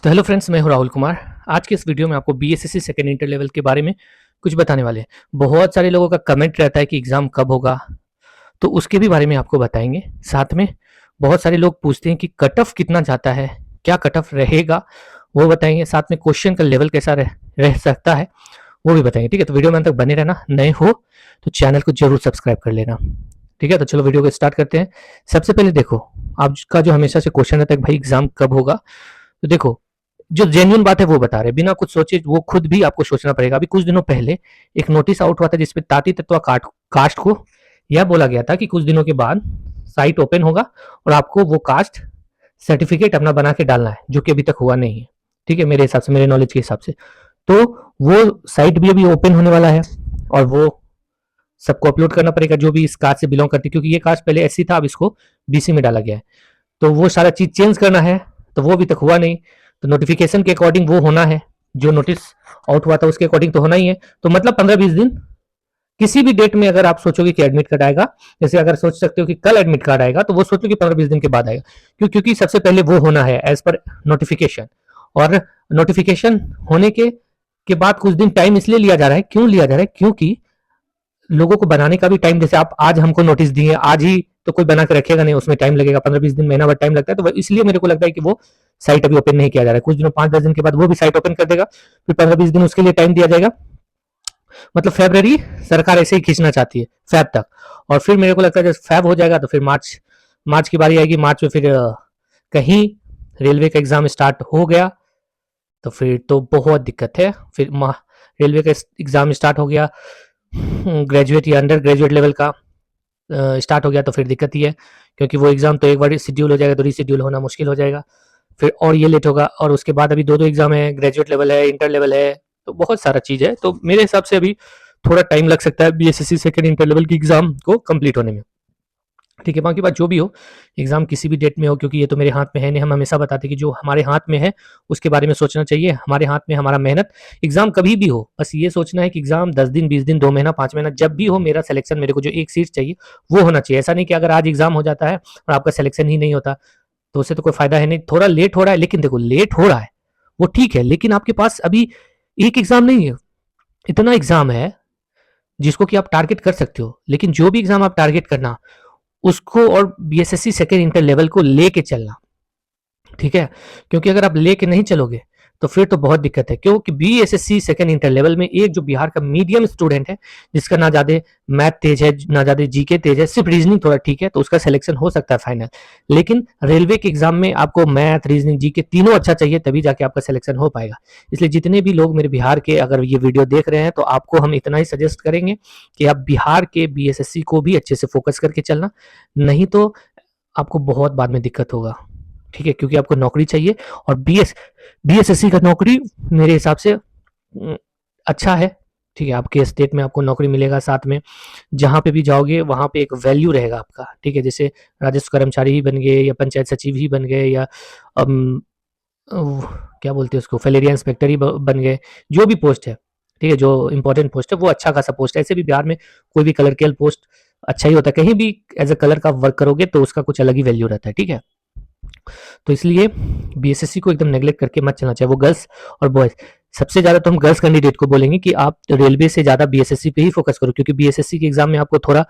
तो hello friends, मैं हूं राहुल कुमार। आज के इस वीडियो में आपको बीएसएससी सेकेंड इंटर लेवल के बारे में कुछ बताने वाले हैं। बहुत सारे लोगों का कमेंट रहता है कि एग्ज़ाम कब होगा, तो उसके भी बारे में आपको बताएंगे। साथ में बहुत सारे लोग पूछते हैं कि कट ऑफ कितना जाता है, क्या कट ऑफ रहेगा, वो बताएंगे। साथ में क्वेश्चन का लेवल कैसा रह सकता है, वो भी बताएंगे। ठीक है, तो वीडियो में अंत तक बने रहना। नए हो तो चैनल को जरूर सब्सक्राइब कर लेना। ठीक है, तो चलो वीडियो को स्टार्ट करते हैं। सबसे पहले देखो, आपका जो हमेशा से क्वेश्चन रहता है कि भाई एग्ज़ाम कब होगा, तो देखो जो जेन्युइन बात है वो बता रहे, बिना कुछ सोचे। वो खुद भी आपको सोचना पड़ेगा। अभी कुछ दिनों पहले एक नोटिस आउट हुआ था जिसपे ताती तत्वा कास्ट को यह बोला गया था कि कुछ दिनों के बाद साइट ओपन होगा और आपको वो कास्ट सर्टिफिकेट अपना बना के डालना है, जो कि अभी तक हुआ नहीं है। ठीक है, मेरे हिसाब से, मेरे नॉलेज के हिसाब से। तो वो साइट भी अभी ओपन होने वाला है और वो सबको अपलोड करना पड़ेगा जो भी इस कास्ट से बिलोंग करती है, क्योंकि ये कास्ट पहले एससी था, अब इसको बीसी में डाला गया है। तो वो सारा चीज चेंज करना है, तो वो अभी तक हुआ नहीं। तो नोटिफिकेशन के अकॉर्डिंग वो होना है, जो नोटिस आउट हुआ था उसके अकॉर्डिंग तो होना ही है। तो मतलब 15-20 दिन, किसी भी डेट में अगर आप सोचोगे कि एडमिट कार्ड आएगा, जैसे अगर सोच सकते हो कि कल एडमिट कार्ड आएगा, तो वो सोचो कि 15-20 दिन के बाद आएगा। क्योंकि सबसे पहले वो होना है एज पर नोटिफिकेशन। और नोटिफिकेशन होने के बाद कुछ दिन टाइम इसलिए लिया जा रहा है, क्यों लिया जा रहा है, क्योंकि लोगों को बनाने का भी टाइम, जैसे आप आज हमको नोटिस दिए, आज ही तो कोई बना के रखेगा नहीं, उसमें टाइम लगेगा, 15-20 दिन, महीना भर टाइम लगता है। तो इसलिए मेरे को लगता है कि वो साइट अभी ओपन नहीं किया जा रहा है। कुछ दिनों, 5-10 दिन के बाद वो भी साइट ओपन कर देगा, फिर 15-20 दिन उसके लिए टाइम दिया जाएगा। मतलब फेब्रवरी सरकार ऐसे ही खींचना चाहती है, फैब तक। और फिर मेरे को लगता है जब फैब हो जाएगा तो फिर मार्च की बारी आएगी। मार्च में फिर कहीं रेलवे का एग्जाम स्टार्ट हो गया तो फिर तो बहुत दिक्कत है। फिर रेलवे का एग्जाम स्टार्ट हो गया, ग्रेजुएट या अंडर ग्रेजुएट लेवल का स्टार्ट हो गया, तो फिर दिक्कत ही है, क्योंकि वो एग्जाम तो एक बार शेड्यूल हो जाएगा तो रीशेड्यूल होना मुश्किल हो जाएगा। फिर और ये लेट होगा, और उसके बाद अभी 2-2 एग्जाम है, ग्रेजुएट लेवल है, इंटर लेवल है, तो बहुत सारा चीज़ है। तो मेरे हिसाब से अभी थोड़ा टाइम लग सकता है बीएसएससी सेकेंड इंटर लेवल की एग्जाम को कंप्लीट होने में। ठीक है, बाकी बात जो भी हो, एग्जाम किसी भी डेट में हो, क्योंकि ये तो मेरे हाथ में है नहीं। हम हमेशा बताते हैं कि जो हमारे हाथ में है उसके बारे में सोचना चाहिए। हमारे हाथ में हमारा मेहनत, एग्जाम कभी भी हो, बस ये सोचना है कि एग्जाम 10 दिन, 20 दिन, 2 महीना, 5 महीना, जब भी हो, मेरा सिलेक्शन, मेरे को जो एक सीट चाहिए वो होना चाहिए। ऐसा नहीं कि अगर आज एग्जाम हो जाता है और आपका सिलेक्शन ही नहीं होता, तो उससे तो कोई फायदा है नहीं। थोड़ा लेट हो रहा है, लेकिन देखो लेट हो रहा है वो ठीक है, लेकिन आपके पास अभी एक एग्जाम नहीं है, इतना एग्जाम है जिसको कि आप टारगेट कर सकते हो। लेकिन जो भी एग्जाम आप टारगेट करना, उसको और बीएसएससी सेकेंड इंटर लेवल को लेके चलना। ठीक है, क्योंकि अगर आप लेके नहीं चलोगे तो फिर तो बहुत दिक्कत है। क्योंकि बीएसएससी सेकेंड इंटर लेवल में एक जो बिहार का मीडियम स्टूडेंट है, जिसका ना ज्यादा मैथ तेज है, ना ज्यादा जीके तेज है, सिर्फ रीजनिंग थोड़ा ठीक है, तो उसका सिलेक्शन हो सकता है फाइनल। लेकिन रेलवे के एग्जाम में आपको मैथ, रीजनिंग, जीके तीनों अच्छा चाहिए, तभी जाके आपका सिलेक्शन हो पाएगा। इसलिए जितने भी लोग मेरे बिहार के अगर ये वीडियो देख रहे हैं, तो आपको हम इतना ही सजेस्ट करेंगे कि आप बिहार के बीएसएससी को भी अच्छे से फोकस करके चलना, नहीं तो आपको बहुत बाद में दिक्कत होगा। ठीक है, क्योंकि आपको नौकरी चाहिए, और बीएसएससी का नौकरी मेरे हिसाब से अच्छा है। ठीक है, आपके स्टेट में आपको नौकरी मिलेगा, साथ में जहाँ पे भी जाओगे वहाँ पे एक वैल्यू रहेगा आपका। ठीक है, जैसे राजस्व कर्मचारी ही बन गए, या पंचायत सचिव ही बन गए, या अम, क्या बोलते हैं उसको, फैलेरिया इंस्पेक्टर ही बन गए, जो भी पोस्ट है। ठीक है, जो इंपॉर्टेंट पोस्ट है वो अच्छा खासा पोस्ट है। ऐसे भी बिहार में कोई भी कलरकेल पोस्ट अच्छा ही होता है, कहीं भी एज अ कलर का वर्क करोगे तो उसका कुछ अलग ही वैल्यू रहता है। ठीक है, तो इसलिए बीएसएससी को एकदम नेग्लेक्ट करके मत चलना, चाहे वो गर्ल्स और बॉयज। सबसे ज्यादा तो हम गर्ल्स कैंडिडेट को बोलेंगे कि आप रेलवे से ज्यादा बीएसएससी पे ही फोकस करो, क्योंकि बीएसएससी के एग्जाम में आपको थोड़ा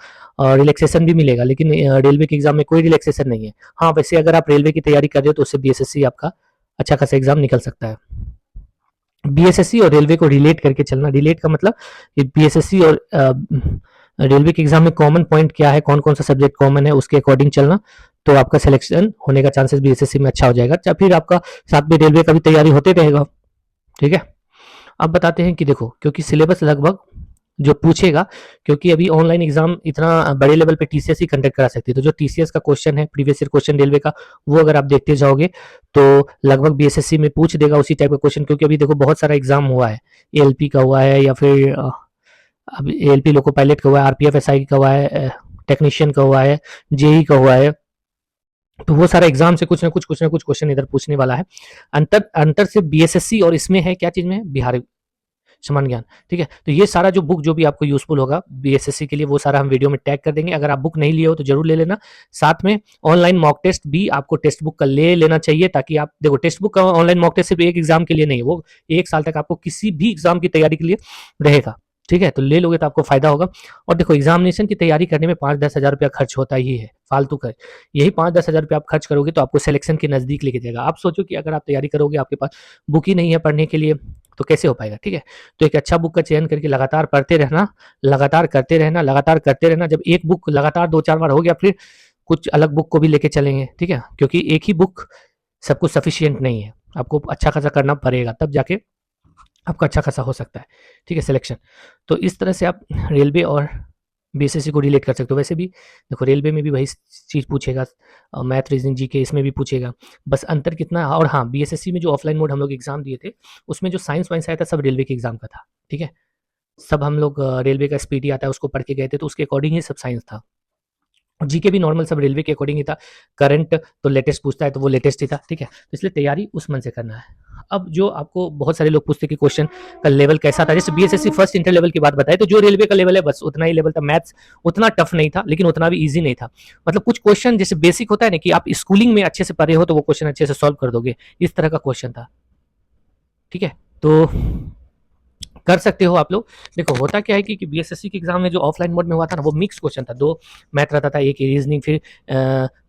रिलैक्सेशन भी मिलेगा, लेकिन रेलवे के एग्जाम में कोई रिलैक्सेशन नहीं है। हाँ, वैसे अगर आप रेलवे की तैयारी कर रहे हो तो उससे बीएसएससी आपका अच्छा खासा एग्जाम निकल सकता है। बीएसएससी और रेलवे को रिलेट करके चलना। रिलेट का मतलब बीएसएससी और रेलवे के एग्जाम में कॉमन पॉइंट क्या है, कौन कौन सा सब्जेक्ट कॉमन है, उसके अकॉर्डिंग चलना, तो आपका सिलेक्शन होने का चांसेस बीएसएससी में अच्छा हो जाएगा। या फिर आपका साथ में रेलवे का भी तैयारी होते रहेगा। ठीक है, अब बताते हैं कि देखो, क्योंकि सिलेबस लगभग जो पूछेगा, क्योंकि अभी ऑनलाइन एग्जाम इतना बड़े लेवल पे टीसीएस ही कंडक्ट करा सकती है, तो जो टीसीएस का क्वेश्चन है, प्रीवियस ईयर क्वेश्चन रेलवे का, वो अगर आप देखते जाओगे तो लगभग बीएसएससी में पूछ देगा उसी टाइप का क्वेश्चन। क्योंकि अभी देखो बहुत सारा एग्जाम हुआ है, एएलपी का हुआ है, या फिर अब एएलपी लोको पायलट का हुआ है, आरपीएफ एसआई का हुआ है, टेक्नीशियन का हुआ है, जेई का हुआ है। तो वो सारा एग्जाम से कुछ ना कुछ क्वेश्चन इधर पूछने वाला है। अंतर अंतर से बीएसएससी और इसमें है क्या चीज में, बिहार समान ज्ञान, ठीक है। तो ये सारा जो बुक जो भी आपको यूजफुल होगा बीएसएससी के लिए वो सारा हम वीडियो में टैग कर देंगे। अगर आप बुक नहीं लिए हो तो जरूर ले लेना। साथ में ऑनलाइन मॉक टेस्ट भी आपको टेक्स्ट बुक का ले लेना चाहिए, ताकि आप देखो टेक्स्ट बुक का ऑनलाइन मॉक टेस्ट सिर्फ एक एग्जाम के लिए नहीं है, वो 1 साल तक आपको किसी भी एग्जाम की तैयारी के लिए रहेगा, ठीक है। तो ले लोगे तो आपको फायदा होगा। और देखो एग्जामिनेशन की तैयारी करने में 5-10 हज़ार रुपया खर्च होता ही है फालतू का। यही 5-10 हज़ार रुपया आप खर्च करोगे तो आपको सिलेक्शन के नज़दीक लेके जाएगा। आप सोचो कि अगर आप तैयारी करोगे, आपके पास बुक ही नहीं है पढ़ने के लिए, तो कैसे हो पाएगा, ठीक है। तो एक अच्छा बुक का चयन करके लगातार पढ़ते रहना, लगातार करते रहना, लगातार करते रहना। जब एक बुक लगातार 2-4 बार हो गया, फिर कुछ अलग बुक को भी लेके चलेंगे, ठीक है। क्योंकि एक ही बुक सब कुछ सफिशियंट नहीं है, आपको अच्छा खासा करना पड़ेगा, तब जाके आपका अच्छा खासा हो सकता है, ठीक है, सिलेक्शन। तो इस तरह से आप रेलवे और बीएसएससी को रिलेट कर सकते हो। वैसे भी देखो रेलवे में भी वही चीज़ पूछेगा, मैथ रीजनिंग जीके इसमें भी पूछेगा, बस अंतर कितना। और हाँ, बीएसएससी में जो ऑफलाइन मोड हम लोग एग्जाम दिए थे, उसमें जो साइंस वाइंस आया था सब रेलवे के एग्जाम का था, ठीक है। सब हम लोग रेलवे का स्पीडी आता है उसको पढ़ के गए थे, तो उसके अकॉर्डिंग ही सब साइंस था। और जीके भी नॉर्मल सब रेलवे के अकॉर्डिंग ही था। करंट तो लेटेस्ट पूछता है तो वो लेटेस्ट ही था, ठीक है। तो इसलिए तैयारी उस मन से करना है। अब जो आपको बहुत सारे लोग पूछते कि क्वेश्चन का लेवल कैसा था, जैसे बीएसएससी फर्स्ट इंटर लेवल की बात बताए, तो जो रेलवे का लेवल है बस उतना ही लेवल था। मैथ्स उतना टफ नहीं था, लेकिन उतना भी ईजी नहीं था। मतलब कुछ क्वेश्चन जैसे बेसिक होता है ना, कि आप स्कूलिंग में अच्छे से पढ़े हो तो वो क्वेश्चन अच्छे से सॉल्व कर दोगे, इस तरह का क्वेश्चन था, ठीक है। तो कर सकते हो आप लोग। देखो होता क्या है कि बीएसएससी के एग्जाम में जो ऑफलाइन मोड में हुआ था ना, वो मिक्स क्वेश्चन था। 2 मैथ रहता था, 1 रीजनिंग, फिर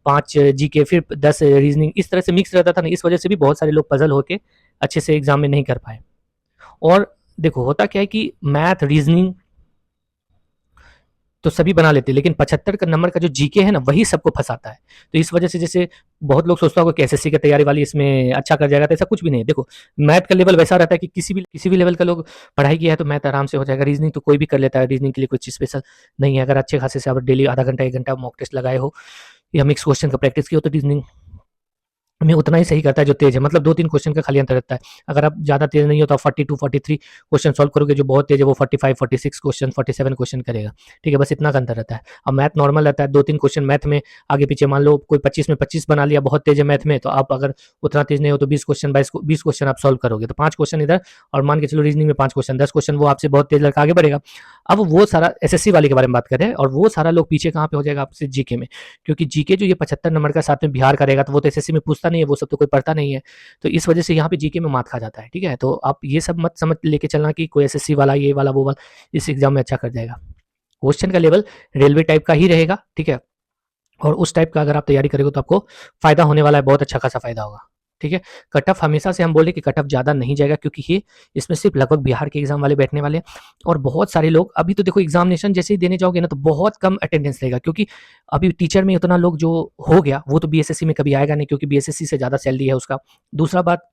5 जीके, फिर 10 रीजनिंग, इस तरह से मिक्स रहता था ना। इस वजह से भी बहुत सारे लोग पजल होके अच्छे से एग्जाम में नहीं कर पाए। और देखो होता क्या है कि मैथ रीजनिंग तो सभी बना लेते हैं, लेकिन 75 का नंबर का जो जीके है ना, वही सबको फंसाता है। तो इस वजह से जैसे बहुत लोग सोचता होगा कि एसएससी की तैयारी वाली इसमें अच्छा कर जाएगा, तो ऐसा कुछ भी नहीं है। देखो मैथ का लेवल वैसा रहता है कि किसी भी लेवल का लोग पढ़ाई किया है तो मैथ आराम से हो जाएगा। रीजनिंग तो कोई भी कर लेता है, रीजनिंग के लिए कुछ स्पेशल नहीं है। अगर अच्छे खासे से आप डेली आधा घंटा 1 घंटा मॉक टेस्ट लगाए हो या मिक्स क्वेश्चन का प्रैक्टिस की हो, तो रीजनिंग में उतना ही सही करता है जो तेज है। मतलब 2-3 क्वेश्चन का खाली अंतर रहता है। अगर आप ज़्यादा तेज नहीं हो तो आप 42-43 क्वेश्चन सॉल्व करोगे, जो बहुत तेज है वो 45-46 क्वेश्चन, 47 क्वेश्चन करेगा, ठीक है। बस इतना का अंतर रहता है। अब मैथ नॉर्मल रहता है, 2-3 क्वेश्चन मैथ में आगे पीछे, मान लो कोई 25 में 25 बना लिया, बहुत तेज है मैथ में, तो आप अगर उतना तेज नहीं हो तो 20 क्वेश्चन 20 क्वेश्चन आप सॉल्व करोगे, तो 5 क्वेश्चन इधर, और मान के चलो रीजनिंग में 5 क्वेश्चन, 10 क्वेश्चन वो आपसे बहुत तेज लड़का आगे बढ़ेगा। अब वो सारा एसएससी वाले के बारे में बात करें, और वो सारा लोग पीछे कहाँ पे हो जाएगा आपसे, जीके में। क्योंकि जीके जो ये 75 नंबर का साथ में बिहार का रहेगा, तो वो तो एसएससी में पूछता नहीं है, वो सब तो कोई पढ़ता नहीं है। तो इस वजह से यहाँ पे जीके में मात खा जाता है, ठीक है। तो आप ये सब मत समझ लेके चलना कि कोई एसएससी वाला ये वाला वो वाला इस एग्जाम में अच्छा कर जाएगा। क्वेश्चन का लेवल रेलवे टाइप का ही रहेगा, ठीक है। और उस टाइप का अगर आप तैयारी करोगे तो आपको फायदा होने वाला है, बहुत अच्छा खासा फायदा होगा, ठीक है। कट ऑफ हमेशा से हम बोले कि कट ऑफ ज़्यादा नहीं जाएगा, क्योंकि ये इसमें सिर्फ लगभग बिहार के एग्जाम वाले बैठने वाले हैं। और बहुत सारे लोग अभी तो देखो एग्जामिनेशन जैसे ही देने जाओगे ना, तो बहुत कम अटेंडेंस रहेगा, क्योंकि अभी टीचर में उतना लोग जो हो गया वो तो बीएसएससी में कभी आएगा नहीं, क्योंकि बीएसएससी से ज़्यादा सैलरी है उसका। दूसरा बात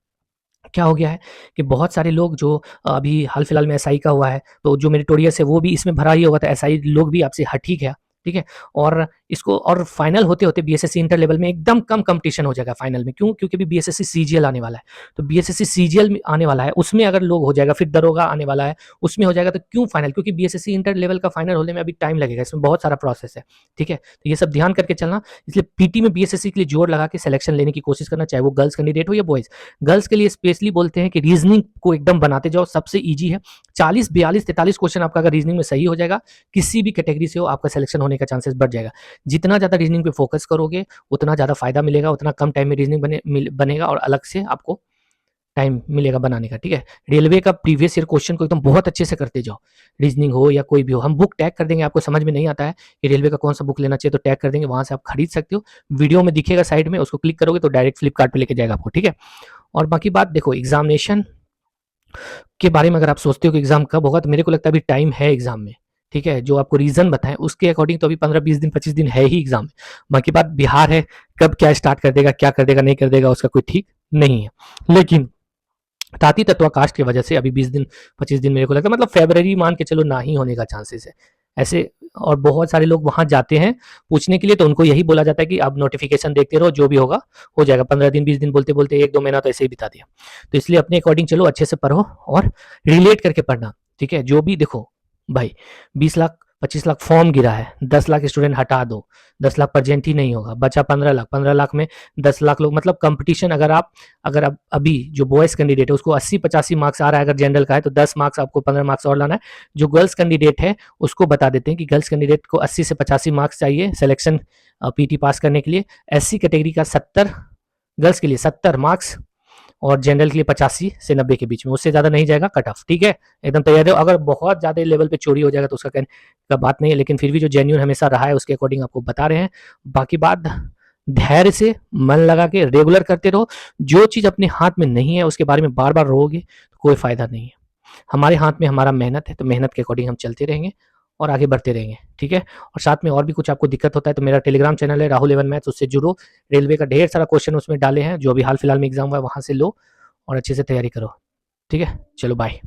क्या हो गया है कि बहुत सारे लोग जो अभी हाल फिलहाल में एसआई का हुआ है, तो जो मेरिटोरियस है वो भी इसमें भरा ही होगा, तो एसआई लोग भी आपसे ठीक है, ठीक है। और इसको और फाइनल होते होते बीएसएससी इंटर लेवल में एकदम कम कंपटीशन हो जाएगा फाइनल में। क्यों? क्योंकि अभी बीएसएससी सीजीएल आने वाला है, तो बीएसएससी सीजीएल में आने वाला है, उसमें अगर लोग हो जाएगा, फिर दरोगा आने वाला है, उसमें हो जाएगा, तो क्यों फाइनल? क्योंकि बीएसएससी इंटर लेवल का फाइनल होने में अभी टाइम लगेगा, इसमें बहुत सारा प्रोसेस है, ठीक है। तो ये सब ध्यान करके चलना। इसलिए पीटी में बीएसएससी के लिए जोर लगा के सिलेक्शन लेने की कोशिश करना, चाहे वो गर्ल्स कैंडिडेट हो या बॉयज। गर्ल्स के लिए स्पेशली बोलते हैं कि रीजनिंग को एकदम बनाते जाओ, सबसे ईजी है। 40, 42, 43 क्वेश्चन आपका अगर रीजनिंग में सही हो जाएगा, किसी भी कैटेगरी से हो, आपका सिलेक्शन होने का चांसेस बढ़ जाएगा। जितना ज़्यादा रीजनिंग पे फोकस करोगे उतना ज़्यादा फायदा मिलेगा, उतना कम टाइम में रीजनिंग बनेगा, और अलग से आपको टाइम मिलेगा बनाने का, ठीक है। रेलवे का प्रीवियस ईयर क्वेश्चन को एकदम बहुत अच्छे से करते जाओ, रीजनिंग हो या कोई भी हो। हम बुक टैग कर देंगे, आपको समझ में नहीं आता है कि रेलवे का कौन सा बुक लेना चाहिए, तो टैग कर देंगे, वहां से आप खरीद सकते हो। वीडियो में दिखेगा साइड में, उसको क्लिक करोगे तो डायरेक्ट फ्लिपकार्ट पे लेके जाएगा आपको, ठीक है। और बाकी बात देखो, एग्जामिनेशन के बारे में अगर आप सोचते हो कि एग्जाम कब होगा, तो मेरे को लगता है अभी टाइम है एग्जाम में, ठीक है। जो आपको रीजन बताएं उसके अकॉर्डिंग तो अभी 15-20 दिन 25 दिन है ही एग्जाम में। बाकी बात बिहार है, कब क्या स्टार्ट कर देगा, क्या कर देगा, नहीं कर देगा, उसका कोई ठीक नहीं है। लेकिन ताती तत्वा कास्ट की वजह से अभी 20 दिन 25 दिन मेरे को लगता है, मतलब फरवरी मान के चलो ना ही होने का चांसेस है ऐसे। और बहुत सारे लोग वहां जाते हैं पूछने के लिए, तो उनको यही बोला जाता है कि आप नोटिफिकेशन देखते रहो, जो भी होगा हो जाएगा। 15 दिन 20 दिन बोलते बोलते 1-2 महीना तो ऐसे ही बिता दिया। तो इसलिए अपने अकॉर्डिंग चलो, अच्छे से पढ़ो और रिलेट करके पढ़ना, ठीक है। जो भी देखो भाई, 20 लाख 25 लाख फॉर्म गिरा है, 10 लाख स्टूडेंट हटा दो, 10 लाख प्रेजेंट ही नहीं होगा, बचा 15 लाख, 15 लाख में 10 लाख लोग, मतलब कंपटीशन अगर आप अभी जो बॉयज़ कैंडिडेट है उसको 80-85 मार्क्स आ रहा है, अगर जनरल का है तो 10 मार्क्स आपको 15 मार्क्स और लाना है। जो गर्ल्स कैंडिडेट है उसको बता देते हैं कि गर्ल्स कैंडिडेट को 80 से 85 मार्क्स चाहिए सिलेक्शन पीटी पास करने के लिए। एससी कैटेगरी का 70, गर्ल्स के लिए 70 मार्क्स और जनरल के लिए 85 से 90 के बीच में, उससे ज़्यादा नहीं जाएगा कट ऑफ। ठीक है, एकदम तैयार हो। अगर बहुत ज़्यादा लेवल पे चोरी हो जाएगा तो उसका कहने का बात नहीं है, लेकिन फिर भी जो जेन्युइन हमेशा रहा है उसके अकॉर्डिंग आपको बता रहे हैं। बाकी बात धैर्य से मन लगा के रेगुलर करते रहो। जो चीज़ अपने हाथ में नहीं है उसके बारे में बार बार रोओगे तो कोई फायदा नहीं है। हमारे हाथ में हमारा मेहनत है, तो मेहनत के अकॉर्डिंग हम चलते रहेंगे और आगे बढ़ते रहेंगे। ठीक है, और साथ में और भी कुछ आपको दिक्कत होता है तो मेरा टेलीग्राम चैनल है राहुल एवन मैथ्स, उससे जुड़ो। रेलवे का ढेर सारा क्वेश्चन उसमें डाले हैं, जो अभी हाल फिलहाल में एग्जाम हुआ है वहां से लो और अच्छे से तैयारी करो। ठीक है, चलो बाय।